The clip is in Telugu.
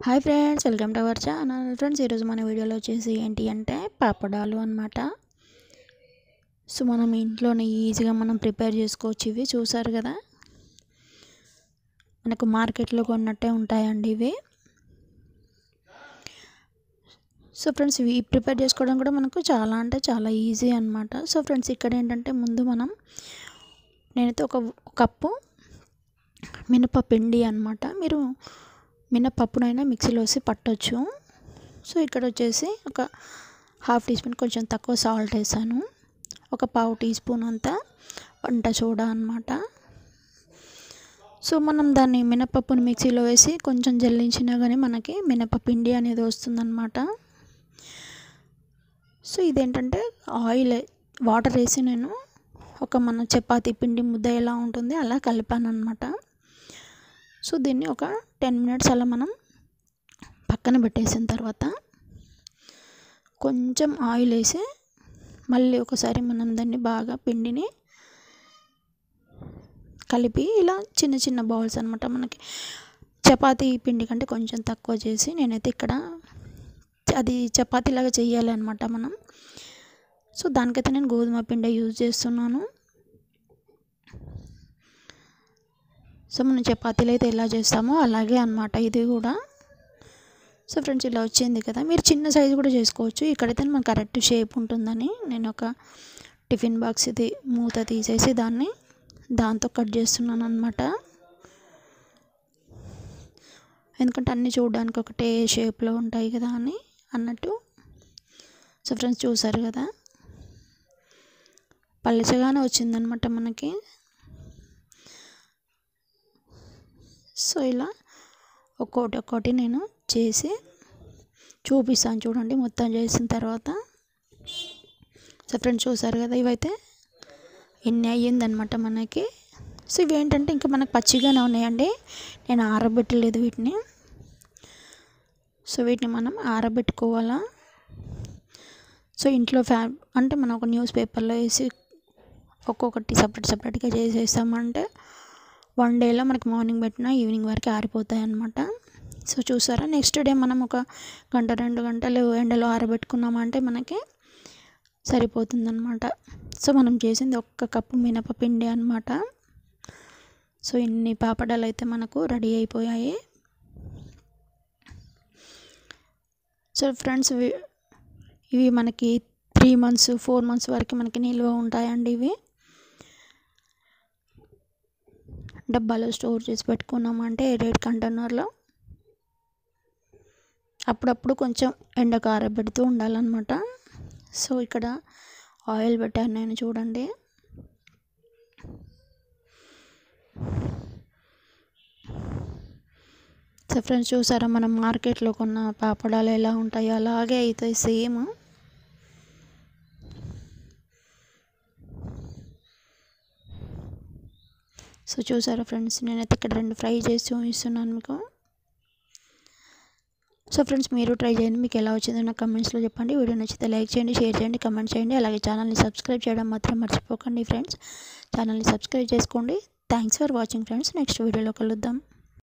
Hi friends, welcome to our channel. Friends, ఈరోజు మన వీడియోలో వచ్చేసి ఏంటి అంటే పాపడాలు అన్నమాట. సో మనం ఇంట్లోనే ఈజీగా మనం ప్రిపేర్ చేసుకోవచ్చు. ఇవి చూసారు కదా, మనకు మార్కెట్లో కొన్నట్టే ఉంటాయండి ఇవి. సో ఫ్రెండ్స్, ఇవి ప్రిపేర్ చేసుకోవడం కూడా మనకు చాలా అంటే చాలా ఈజీ అన్నమాట. సో ఫ్రెండ్స్, ఇక్కడ ఏంటంటే ముందు నేనైతే ఒక కప్పు మినపపిండి అన్నమాట. మీరు మినపప్పునైనా మిక్సీలో వేసి పట్టొచ్చు. సో ఇక్కడ వచ్చేసి ఒక హాఫ్ టీ స్పూన్ కొంచెం తక్కువ సాల్ట్ వేసాను. ఒక పావు టీ స్పూన్ అంతా వంట సోడా అన్నమాట. సో మనం దాన్ని మినపప్పుని మిక్సీలో వేసి కొంచెం జల్లించినా కానీ మనకి మినపపిండి అనేది వస్తుందన్నమాట. సో ఇదేంటంటే వాటర్ వేసి నేను మన చపాతీ పిండి ముద్ద ఎలా ఉంటుంది అలా కలిపాను అన్నమాట. సో దీన్ని ఒక 10 మినిట్స్ అలా మనం పక్కన పెట్టేసిన తర్వాత కొంచెం ఆయిల్ వేసి మళ్ళీ ఒకసారి మనం దాన్ని బాగా పిండిని కలిపి ఇలా చిన్న చిన్న బౌల్స్ అన్నమాట. మనకి చపాతీ పిండి కంటే కొంచెం తక్కువ చేసి నేనైతే ఇక్కడ అది చపాతీలాగా చేయాలి అన్నమాట మనం. సో దానికైతే నేను గోధుమ పిండి యూజ్ చేస్తున్నాను. సో మనం చపాతీలు అయితే ఎలా చేస్తామో అలాగే అన్నమాట ఇది కూడా. సో ఫ్రెండ్స్, ఇలా వచ్చింది కదా, మీరు చిన్న సైజు కూడా చేసుకోవచ్చు. ఇక్కడైతే మనకు కరెక్ట్ షేప్ ఉంటుందని నేను ఒక టిఫిన్ బాక్స్ ఇది మూత తీసేసి దాంతో కట్ చేస్తున్నాను అన్నమాట. ఎందుకంటే అన్నీ చూడడానికి ఒకటే షేప్లో ఉంటాయి కదా అన్నట్టు. సో ఫ్రెండ్స్, చూసారు కదా, పలుచగానే వచ్చిందనమాట మనకి. సో ఇలా ఒక్కొక్కటి నేను చేసి చూపిస్తాను చూడండి మొత్తం చేసిన తర్వాత. సో ఫ్రెండ్స్, చూసారు కదా, ఇవైతే ఎన్ని అయ్యిందనమాట మనకి. సో ఇవి ఏంటంటే ఇంకా మనకు పచ్చిగానే ఉన్నాయండి, నేను ఆరబెట్టలేదు వీటిని. సో వీటిని మనం ఆరబెట్టుకోవాలా. సో ఇంట్లో అంటే మనం ఒక న్యూస్ పేపర్లో వేసి ఒక్కొక్కటి సపరేట్గా చేసేస్తామంటే 1 డేలో మనకి మార్నింగ్ పెట్టినా ఈవినింగ్ వరకు ఆరిపోతాయి అన్నమాట. సో చూసారా, నెక్స్ట్ డే మనం ఒక 1-2 గంటలు ఎండలో ఆరబెట్టుకున్నామంటే మనకి సరిపోతుందన్నమాట. సో మనం చేసింది 1 కప్పు మినపపిండి అన్నమాట. సో ఇన్ని పాపడాలు అయితే మనకు రెడీ అయిపోయాయి. సో ఫ్రెండ్స్, ఇవి మనకి 3 మంత్స్ 4 మంత్స్ వరకు మనకి నిల్వ ఉంటాయండి. ఇవి డబ్బాలో స్టోర్ చేసి పెట్టుకున్నామంటే ఎయిర్ కంటైనర్లో అప్పుడప్పుడు కొంచెం ఎండకు ఆరబెడుతూ ఉండాలన్నమాట. సో ఇక్కడ ఆయిల్ పెట్టాను నేను చూడండి. సో ఫ్రెండ్స్, చూసారా, మనం మార్కెట్లో కొన్న పాపడాలు ఎలా ఉంటాయో అలాగే అవుతాయి సేమ్. సో చూసారా ఫ్రెండ్స్, నేనైతే ఇక్కడ 2 ఫ్రై చేసి చూపిస్తున్నాను మీకు. సో ఫ్రెండ్స్, మీరు ట్రై చేయండి, మీకు ఎలా వచ్చిందో నాకు కమెంట్స్లో చెప్పండి. వీడియో నచ్చితే లైక్ చేయండి, షేర్ చేయండి, కమెంట్ చేయండి. అలాగే ఛానల్ని సబ్స్క్రైబ్ చేయడం మాత్రం మర్చిపోకండి ఫ్రెండ్స్. ఛానల్ని సబ్స్క్రైబ్ చేసుకోండి. Thanks for watching friends. Next వీడియోలో కలుద్దాం.